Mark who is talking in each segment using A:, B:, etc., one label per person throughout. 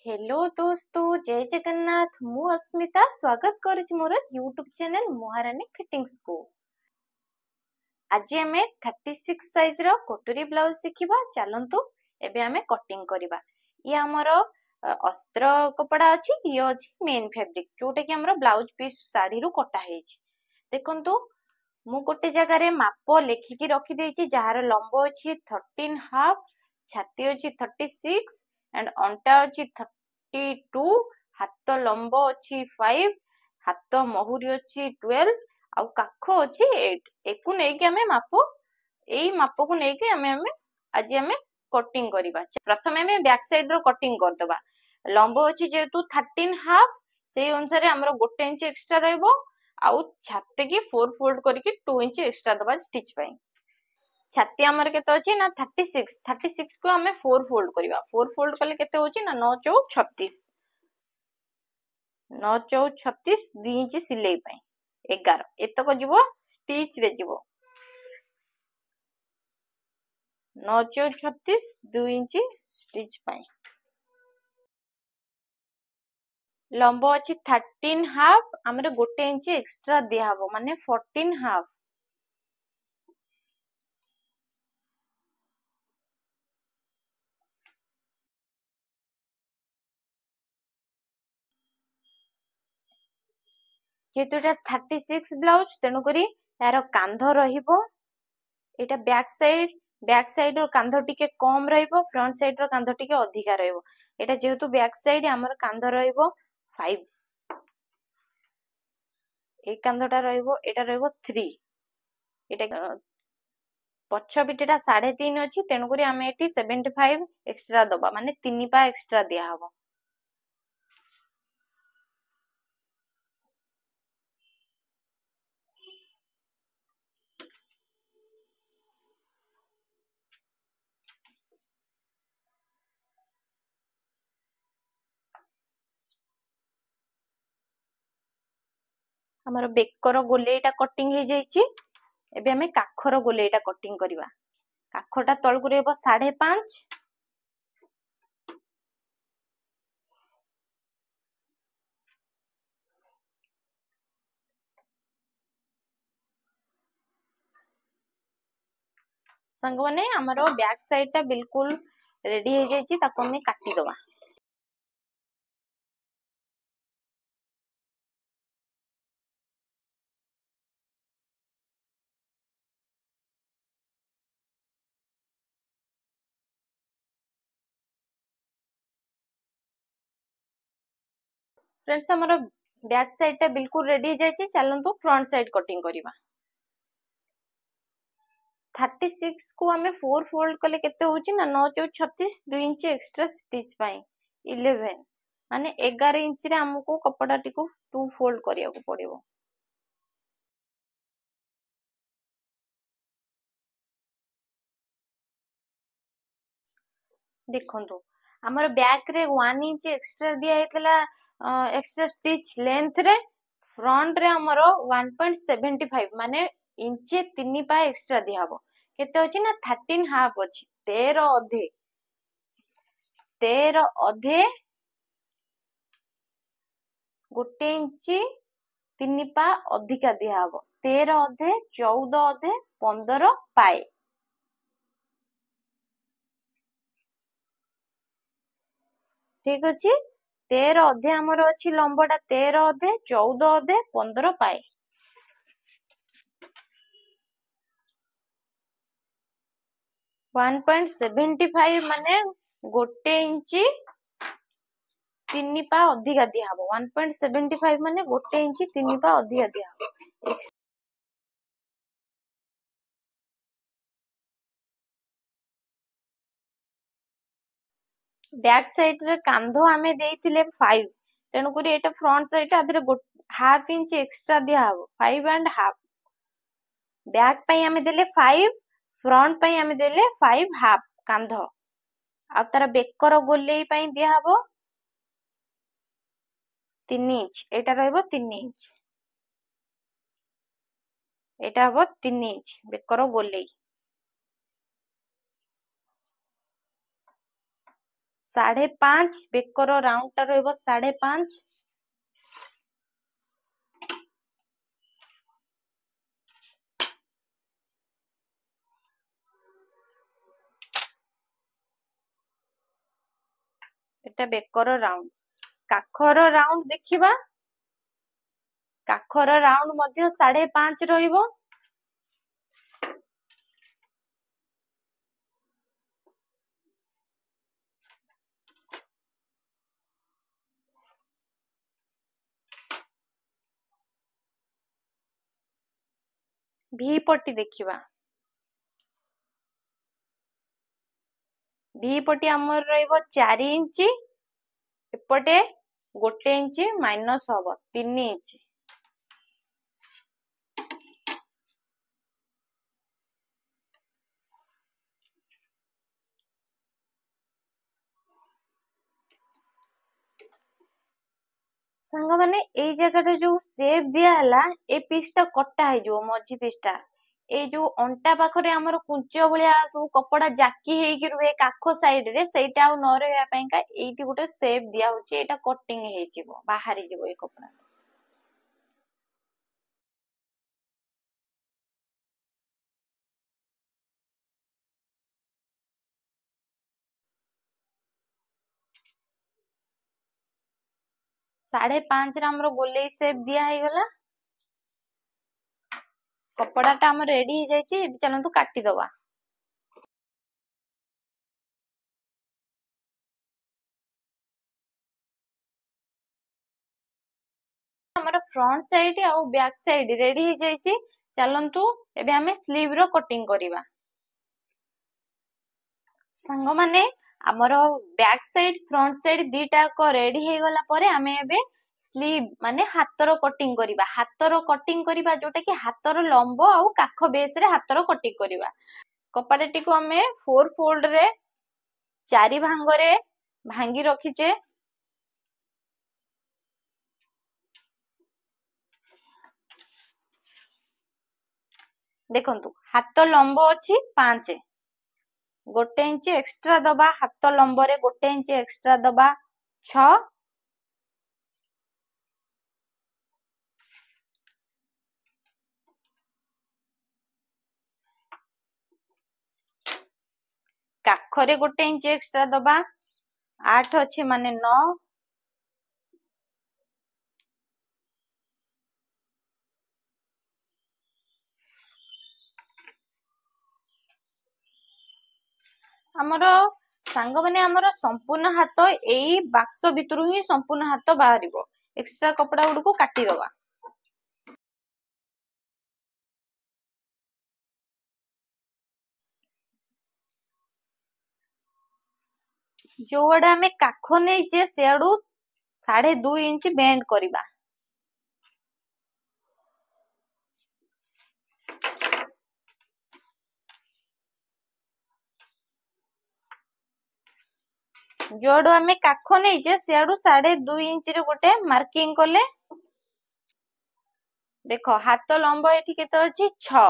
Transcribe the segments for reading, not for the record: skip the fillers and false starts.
A: Hello दोस्तों, जय जगन्नाथ। मु अस्मिता स्वागत करुछि मोर यूट्यूब चैनल महारानी फिटिंग्स को। आज आम 36 साइज रो कटोरी ब्लाउज शिखिबा। चलंतु एबे आमे कटिंग करिबा। ये हमर अस्त्र कपड़ा अछि, ये अछि मेन फैब्रिक जोटा कि हमर ब्लाउज पीस साड़ी रू कटा हेछि। देखंतु मु गोटे जगह रे माप लेखिकी रखी देछि, जहार लंब अछि 13.5, छाती अछि 36 एंड अंटा अछि 32, हाथ लंब अछि 5, हाथ महुरी अछि 12 आउ काख अछि 8। एकु नै कि हमें माप एई माप को नै कि हमें आज हमें कटिंग करिबा। प्रथमे हमें बैक साइड रो कटिंग कर देबा। लंब अछि जेतु 13.5, सेई अनुसार हमरो 1 इंच एक्स्ट्रा रहइबो आउ छाती की 4 फोल्ड करके 2 इंच एक्स्ट्रा दबा स्टिच पई। छाती हमर केते अछि ना 36 को हमें 4 फोल्ड करिबा। 4 फोल्ड कले केते होछि ना 9 चौक 36, 9 चौक 36 2 इंच सिलाई पई 11 एतको जीवो स्टिच रे जीवो। 9 चौक 36 2 इंच स्टिच पई। लंब अछि 13.5, हमरे 1 इंच एक्स्ट्रा दिया हबो माने 14.5। जेतु एटा 36 ब्लाउज तेनु करी यार कांध रहिबो। एटा बैक साइड रो कांध टिके कम रहिबो, फ्रंट साइड रो कांध टिके अधिका रहिबो। एटा जेहेतु बैक साइड हमर कांध रहिबो 5, ए कांधटा रहिबो, एटा रहिबो 3। एटा पछ पिटेटा 3.5 अछि, तेनु करी हमें एटी 75 एक्स्ट्रा दबा माने 3 पा एक्स्ट्रा दिया हबो। हमर बेकर गोलेटा कटिंग हे जाईची। एबे हमें काखर गोलेटा कटिंग करिबा। काखटा तळकु रहइबो 5.5, संग माने हमरो बैक साइड ता बिल्कुल रेडी हे जाईची, ताको हमें काटी दबा। फ्रेंड्स हमरो बैक साइड ता बिल्कुल रेडी हे जाईची। चलंतु फ्रंट साइड कटिंग करिबा। 36 को हमें 4 फोल्ड कले केते होची ना 9 चौक 36 2 इंच एक्स्ट्रा स्टिच पई 11 माने 11 इंच रे हमको कपड़ा टिको 2 फोल्ड करिया को पड़िबो। देखंतु हमर बैक रे 1 इंच एक्स्ट्रा दिया हेतला, एक्स्ट्रा स्टिच लेंथ रे। फ्रंट रे हमरो 1.75 माने इंचे 3 पा एक्स्ट्रा दिया हबो। केते अछि ना 13.5 अछि, 13 अधे 1 इंची 3 पा अधिका दिया हबो। 13 अधे 14 अधे 15 पाए। ठीक अछि। 13 अधे हमर अछि लंबटा 13 अधे 14 अधे 15 पाए। 1.75 माने 1 इंची 3 पा अधिका दिया हबो। 1.75 माने 1 इंची 3 पा अधिका दिया हबो। बैक साइड रे कांधो आमे देइथिले 5, तेनु करी एटा फ्रंट साइड आधरे हाफ इंच एक्स्ट्रा दिया हबो 5.5। बैक पई आमे देले 5, फ्रंट पई आमे देले 5 हाफ कांधो। आ तार बेकर गोलेई पई दिया हबो 3 इंच। एटा रहइबो 3 इंच, एटा हबो 3 इंच बेकर गोलेई। 5.5 बेकर राउंड टा रहिबो 5.5। एटा बेकर राउंड। काखर राउंड देखिबा, काखर राउंड मध्य 5.5 रहिबो। भी पट्टी देखिबा, भी पट्टी हमर रहिबो 4 इंची, एपटे 1 इंची माइनस हबो 3 इंची। सांग माने ए जगह जो सेप दिया हला ए पीस टा कटा है जो मझी पीस टा ए जो अंटा पाखरे हमर कुंच भलिया सब कपड़ा जाकी हेकी रुहे काख साइड रे सेटा आ न रहया पई का एटी गुटे सेप दिया होची, एटा कटिंग हे जिवो बाहरी जिवो ए कपड़ा। साढ़े 5 रे हमरो गोलेई सेप दिया हे गला। कपड़ाटा हमर रेडी हो जाइए, चलतु काटी दबा। हमर फ्रंट साइड आ बैक साइड रेडी हो जाइए, चलतु एबे हमें स्लीव रो कटिंग करिवा। संग माने हमर बैक साइड फ्रंट साइड दीटा को रेडी हो गला परे हमें एबे स्लीव माने हातर कटिंग करिवा। हातर कटिंग करिवा जोटा कि हातर लंब आ काख बेस रे हातर कटिंग करिवा। कपड़ाटी को हमें 4 फोल्ड रे 4 भांग रे भांगी रखीचे। देखंतु हाथ लंब अछि 5, 1 इंच एक्स्ट्रा दबा। हाथ लंब रे 1 इंच एक्स्ट्रा दबा 6। काखरे 1 इंच एक्स्ट्रा दबा 8 अछि माने 9। हमरो सांग माने हमरो संपूर्ण हाथ एई बाक्स भितरु ही संपूर्ण हाथ बाहरिबो। एक्स्ट्रा कपड़ा गुड को काटी दबा। जो आड़े हमें काख नहींचे से आड़ू 2.5 इंच बेंड करिबा। जोड़ो हमें काख नहींचे से आड़ू 2.5 इंच रे गोटे मार्किंग कले। देखो हाथ लंब एठी केते अछि 6,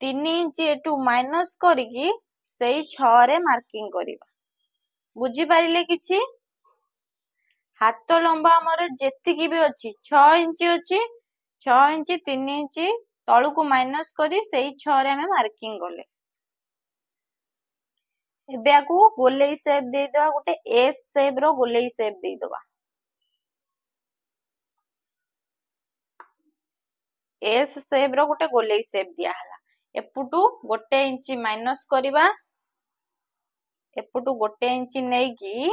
A: 3 इंच एटू माइनस करिकी सेई 6 रे मार्किंग करिबा। बुझी पारिले किछि? हाथ लंबा हमर जेतिकी भी अछि 6 इंच अछि, 6 इंच 3 इंच तळु को माइनस करी सेई 6 रे हमें मार्किंग कले। एबे आकू गोलेई शेप देई दवा, गोटे एस शेप रो गोलेई शेप देई दवा। एस शेप रो गोटे गोलेई शेप दिया हला। एपुटू 1 इंच माइनस करिबा, एपुटू 1 इंच नेकी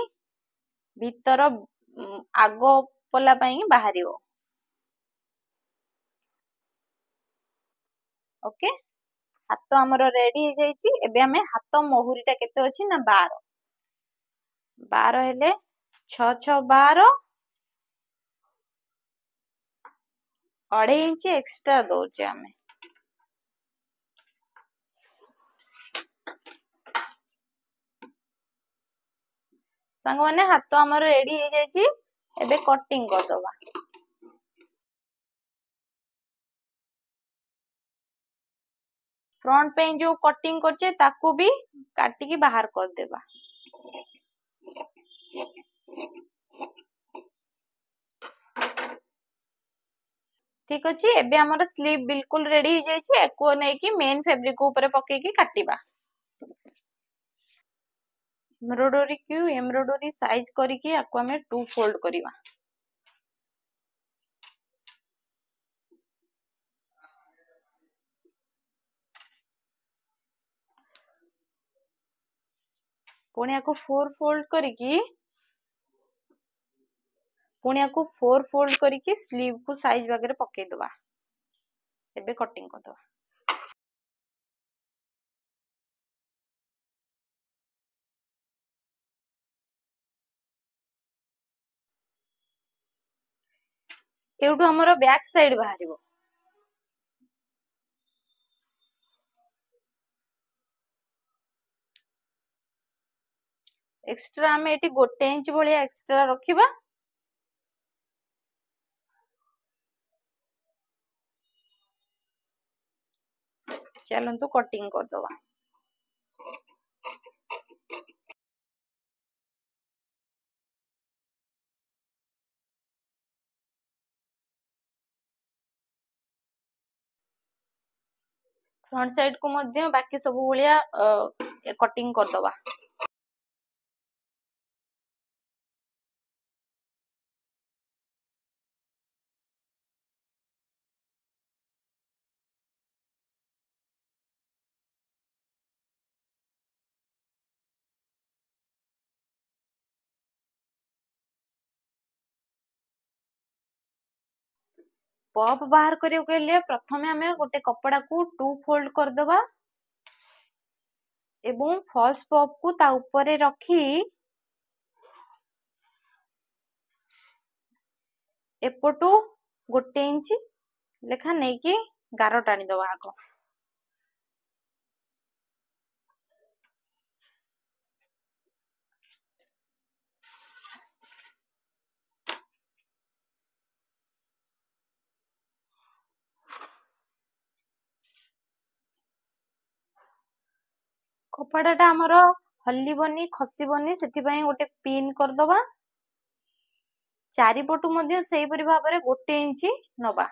A: भीतर आगो पला पई बाहरियो। ओके, हाथ हमरो रेडी हो जाइछि। एबे हमें हाथ मोहुरीटा केते अछि ना 12। 12 हेले 6 6 12, 2.5 इंच एक्स्ट्रा दउचे हमें। संग माने हाथ हमरो रेडी हो जाइछि। एबे कटिंग कर दबा। फ्रंट पे जो कटिंग करछे ताकू भी काटी की बाहर कर देबा। ठीक अच्छे एबे हमर स्लीव बिल्कुल रेडी हो जाइए एको नहीं कि मेन फैब्रिक ऊपर पकेकी काटिबा एम्ब्रॉयडरी साइज करके आपको हमें 2 फोल्ड करिवा पुणी आपको 4 फोल्ड करके स्लीव को साइज वगैरह पके दवा एबे कटिंग कर दवा एउटू हमर बैक साइड बाहरिबो एक्स्ट्रा हमें एटी 1 इंच भलिया एक्स्ट्रा रखिबा चलंतु कटिंग कर दवा फ्रंट साइड को मध्य बाकी सब भलिया कटिंग कर दवा पॉप बाहर करियो के लिए प्रथमे हमें गोटे कपड़ा को 2 फोल्ड कर दवा एवं फॉल्स पॉप को ता ऊपर रखी एपटू 1 इंच लेखा नहीं कि गार टाणी दवा आग कपड़ाटा हमर हल्लीबनी खसीबनी सेथिपाई गोटे पिन कर दवा चारिपटू मध्य सेही परि भाबरे 1 इंच नबा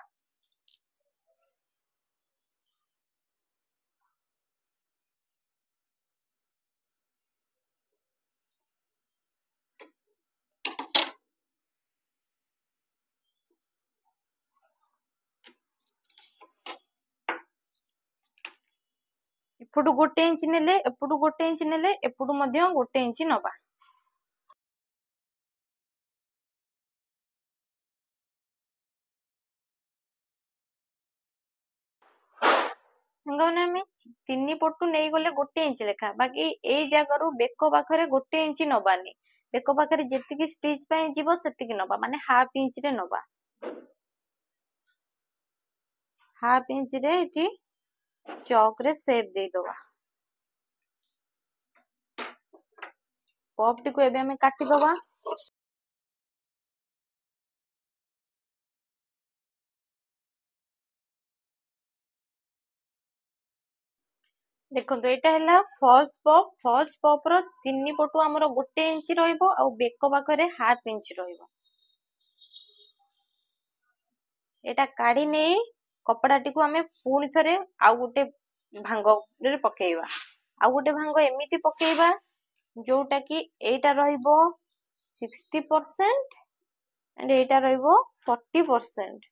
A: एपटू 1 इंच नेले एपटू 1 इंच नेले एपटू मध्य 1 इंच नबा संगने में 3 पटू नहीं गले 1 इंच लेखा बाकी ए जगह बेक पाखरे 1 इंच नबानी बेक पाखरे जेतिकी स्टिच पे जीवो सेतिकी नबा माने हाफ इंच रे नबा हाफ इंच रे इटी चौक रे शेप दे दवा पॉप टी को एबे हमें काटी दवा देखो यहाँ फॉल्स पॉप रो 3 पटू आमर 1 इंच रहिबो आ बेक पाखरे हाफ इंच रहिबो एटा काढ़ी नहीं कपड़ा टी को हमें पुणी थरे आउ गोटे भांग रे पकेइबा आउ गोटे भांग एमिति पकेइबा जोटा कि एटा रहिबो 60% एंड एटा रहिबो 40%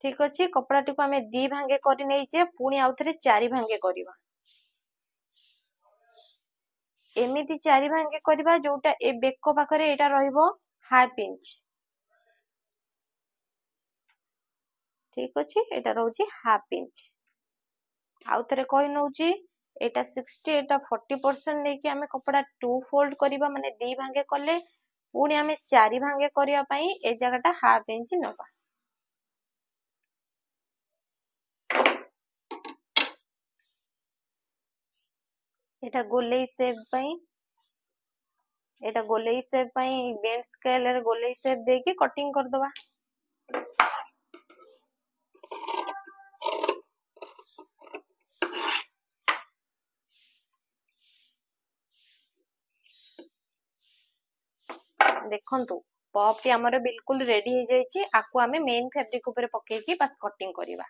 A: ठीक अच्छे कपड़ा टी को हमें 2 भांगे करी नहीं पुणी आउ थरे 4 भांगे करबा एमिति 4 भांगे करबा जोटा ए बेक पाखरे एटा रहिबो हाफ इंच ठीक अच्छे एटा रहउची हाफ इंच आउ थरे कहि नउची एटा 60 एटा 40% लेके हमें कपड़ा 2 फोल्ड करबा माने 2 भांगे कले पुणी हमें 4 भांगे करिया पई ए जगहटा हाफ इंच नबा एटा गोलेई शेप पई बेंच स्केल रे गोलेई शेप देके कटिंग कर दवा देखंतु पॉप टी हमर बिल्कुल रेडी हो जाइए। आपको आमे मेन फैब्रिक ऊपर पकेकी बस कटिंग करवा।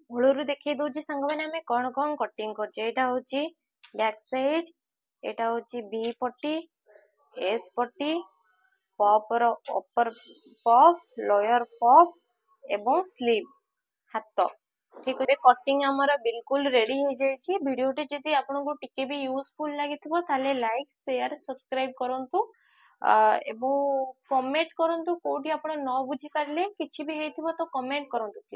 A: मूलरू देखिए दूची सांग मैंने हमें कौन कौन कटिंग करछे। एटा होची बैक साइड, एटा होची बी पट्टी, एस पट्टी, पॉप रो अपर पॉप, लोअर पॉप एवं स्लीव हाथ। ठीक है, कटिंग हमर बिल्कुल रेडी हो जाइए। वीडियोटी जदि आपको टिके भी यूजफुल लगी ताले लाइक शेयर सब्सक्राइब करंतु एवं कमेंट करंतु कोठी आपण न बुझी पारले किछि भी हेतिबो तो कमेंट करंतु प्लीज।